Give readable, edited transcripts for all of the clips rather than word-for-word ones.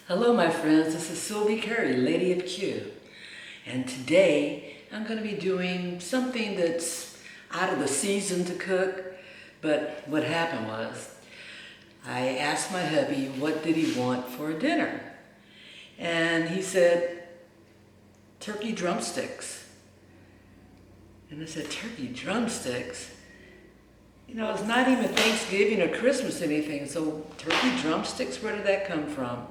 Hello my friends, this is Sylvie Curry, Lady of Q. And today I'm going to be doing something that's out of the season to cook. But what happened was, I asked my hubby what did he want for dinner. And he said, turkey drumsticks. And I said, turkey drumsticks? You know, it's not even Thanksgiving or Christmas or anything, so turkey drumsticks, where did that come from?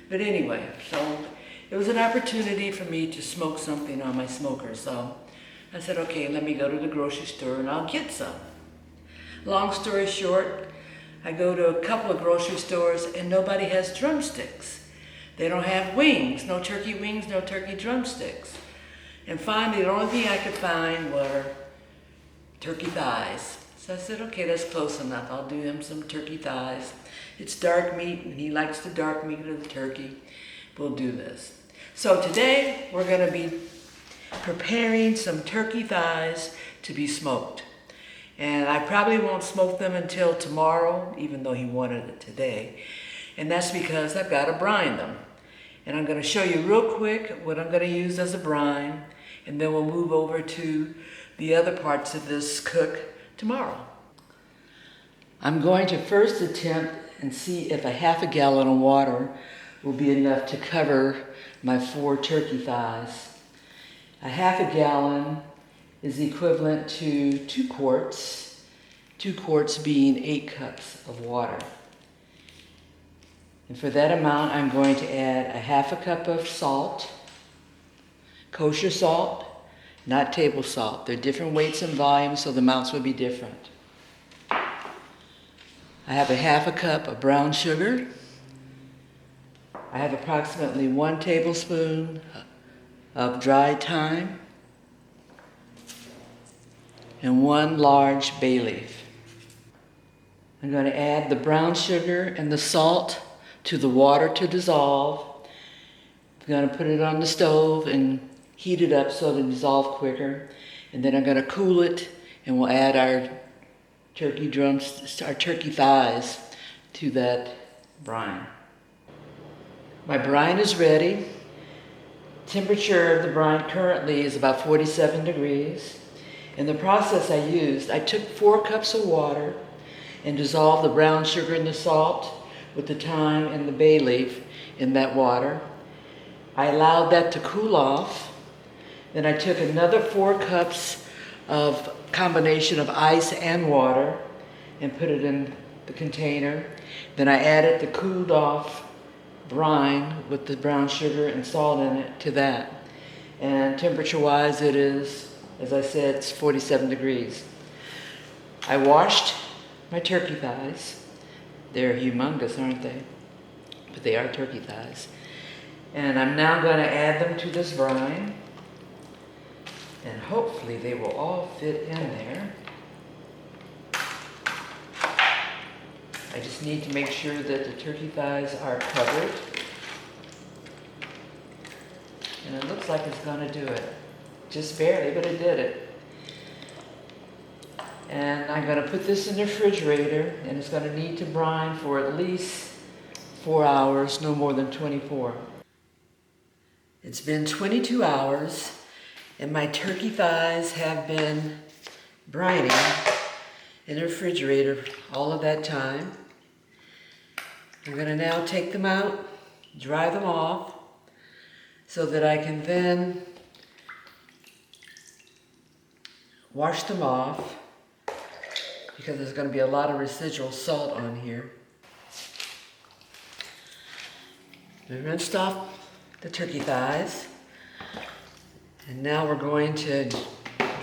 But anyway, so it was an opportunity for me to smoke something on my smoker. So I said, okay, let me go to the grocery store and I'll get some. Long story short, I go to a couple of grocery stores and nobody has drumsticks. They don't have wings, no turkey wings, no turkey drumsticks. And finally, the only thing I could find were turkey thighs. So I said, okay, that's close enough. I'll do him some turkey thighs. It's dark meat, and he likes the dark meat of the turkey. We'll do this. So today, we're going to be preparing some turkey thighs to be smoked. And I probably won't smoke them until tomorrow, even though he wanted it today. And that's because I've got to brine them. And I'm going to show you real quick what I'm going to use as a brine, and then we'll move over to the other parts of this cook tomorrow. I'm going to first attempt and see if a half a gallon of water will be enough to cover my 4 turkey thighs. A half a gallon is equivalent to 2 quarts, 2 quarts being 8 cups of water. And for that amount, I'm going to add a half a cup of salt, kosher salt, not table salt. They're different weights and volumes, so the amounts will be different. I have a half a cup of brown sugar. I have approximately 1 tablespoon of dried thyme and 1 large bay leaf. I'm going to add the brown sugar and the salt to the water to dissolve. I'm going to put it on the stove and heat it up so it'll dissolve quicker. And then I'm going to cool it, and we'll add our turkey thighs to that brine. My brine is ready. Temperature of the brine currently is about 47 degrees. In the process I used, I took 4 cups of water and dissolved the brown sugar and the salt with the thyme and the bay leaf in that water. I allowed that to cool off. Then I took another 4 cups of combination of ice and water and put it in the container. Then I added the cooled off brine with the brown sugar and salt in it to that. And temperature wise it is, as I said, it's 47 degrees. I washed my turkey thighs. They're humongous, aren't they? But they are turkey thighs. And I'm now going to add them to this brine. And hopefully they will all fit in there. I just need to make sure that the turkey thighs are covered. And it looks like it's going to do it. Just barely, but it did it. And I'm going to put this in the refrigerator, and it's going to need to brine for at least 4 hours, no more than 24. It's been 22 hours. And my turkey thighs have been brining in the refrigerator all of that time. I'm going to now take them out, dry them off, so that I can then wash them off, because there's going to be a lot of residual salt on here. I rinsed off the turkey thighs. And now we're going to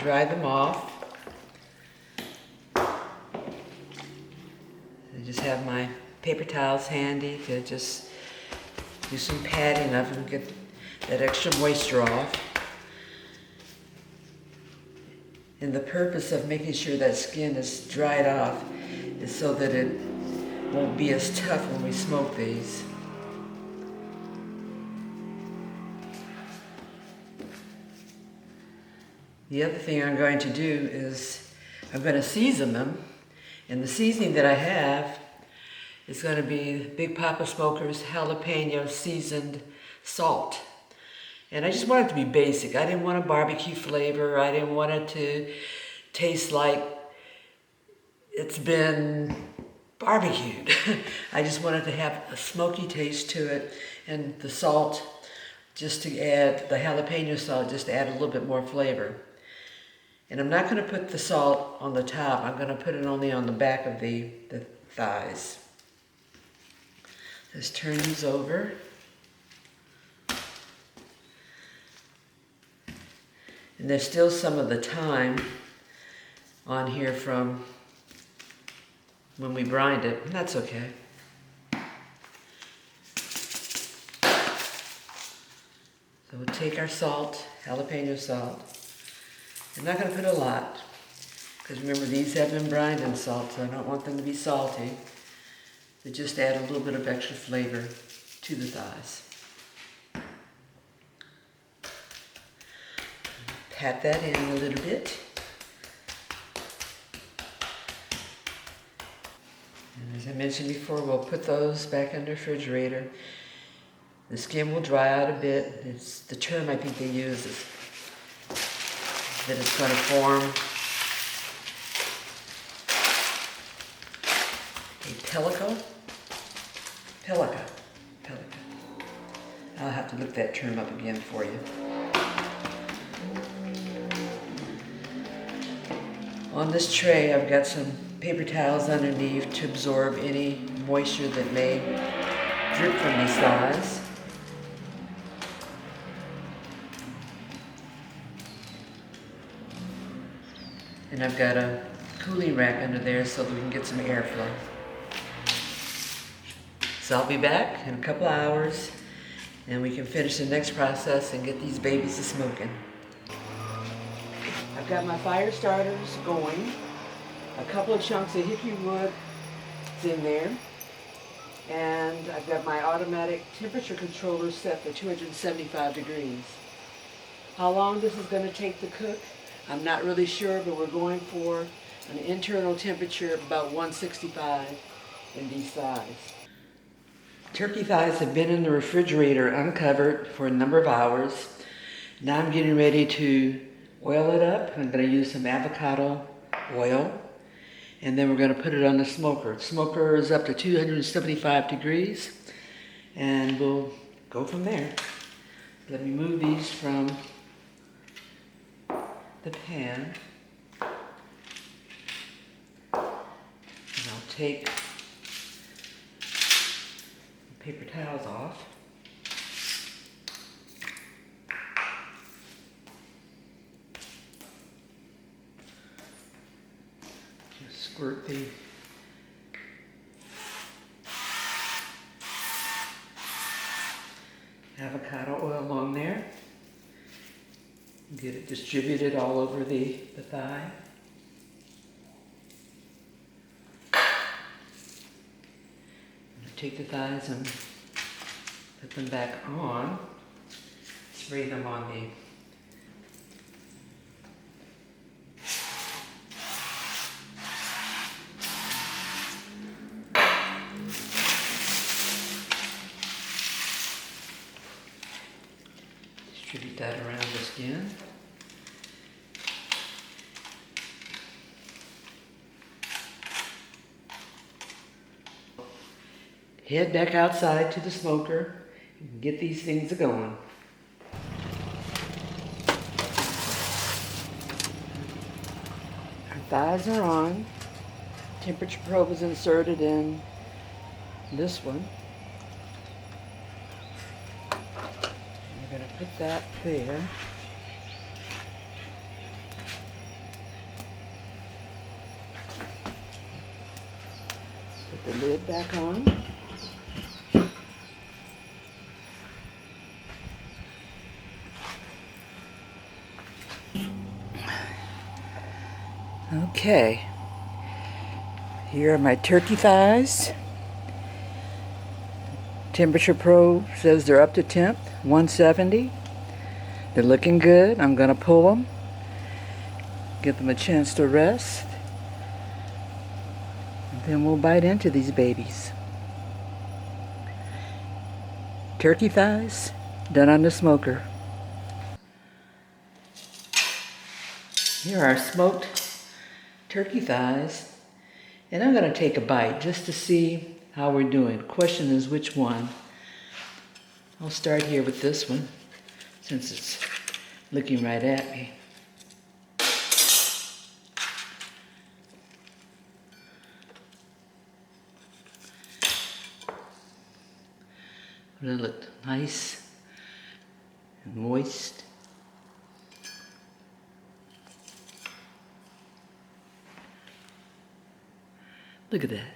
dry them off. I just have my paper towels handy to just do some patting of them, get that extra moisture off. And the purpose of making sure that skin is dried off is so that it won't be as tough when we smoke these. The other thing I'm going to do is I'm going to season them. And the seasoning that I have is going to be Big Papa Smoker's jalapeno seasoned salt. And I just want it to be basic. I didn't want a barbecue flavor. I didn't want it to taste like it's been barbecued. I just wanted to have a smoky taste to it, and the salt, just to add, the jalapeno salt, just to add a little bit more flavor. And I'm not going to put the salt on the top. I'm going to put it only on the back of the thighs. Let's turn these over. And there's still some of the thyme on here from when we brined it, and that's okay. So we'll take our salt, jalapeno salt. I'm not going to put a lot, because remember these have been brined in salt, so I don't want them to be salty. But just add a little bit of extra flavor to the thighs. Pat that in a little bit. And as I mentioned before, we'll put those back in the refrigerator. The skin will dry out a bit. It's the term I think they use is that it's going to form a pellicle. I'll have to look that term up again for you. On this tray, I've got some paper towels underneath to absorb any moisture that may drip from these thighs. And I've got a cooling rack under there so that we can get some airflow. So I'll be back in a couple hours and we can finish the next process and get these babies to smoking. I've got my fire starters going. A couple of chunks of hickory wood is in there. And I've got my automatic temperature controller set for 275 degrees. How long this is going to take to cook, I'm not really sure, but we're going for an internal temperature of about 165 in these thighs. Turkey thighs have been in the refrigerator uncovered for a number of hours. Now I'm getting ready to oil it up. I'm going to use some avocado oil, and then we're going to put it on the smoker. The smoker is up to 275 degrees, and we'll go from there. Let me move these from the pan. And I'll take the paper towels off. Just squirt the avocado oil on there. Get it distributed all over the thigh. Take the thighs and put them back on. Spray them on the distribute that around the skin. Head back outside to the smoker and get these things going. Our thighs are on. Temperature probe is inserted in this one. We're going to put that there. Put the lid back on. Okay, here are my turkey thighs. Temperature probe says they're up to temp, 170. They're looking good. I'm going to pull them, give them a chance to rest, and then we'll bite into these babies. Turkey thighs done on the smoker. Here are smoked turkey thighs. And I'm going to take a bite just to see how we're doing. The question is which one. I'll start here with this one since it's looking right at me. It'll look nice and moist. Look at that.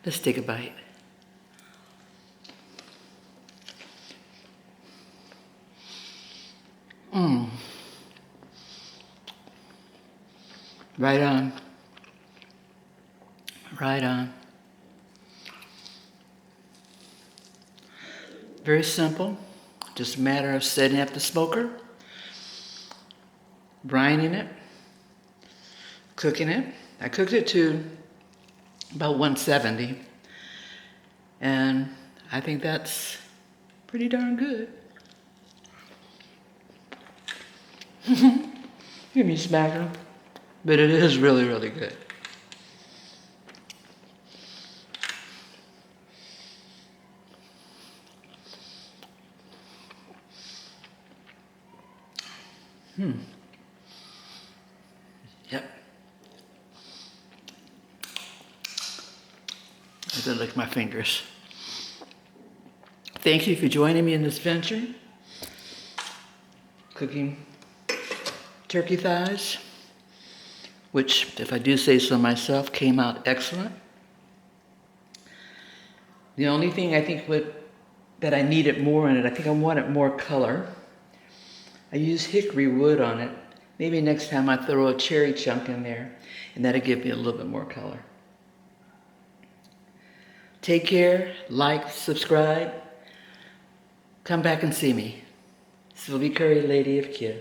Let's take a bite. Right on. Right on. Very simple. Just a matter of setting up the smoker, brining it, cooking it. I cooked it to about 170, and I think that's pretty darn good. Give me a smacker, but it is really, really good. Yep. I did lick my fingers. Thank you for joining me in this venture. Cooking turkey thighs, which, if I do say so myself, came out excellent. The only thing I think that I needed more in it, I think I wanted more color. I used hickory wood on it. Maybe next time I throw a cherry chunk in there, and that'll give me a little bit more color. Take care, like, subscribe. Come back and see me. Sylvie Curry, Lady of Q.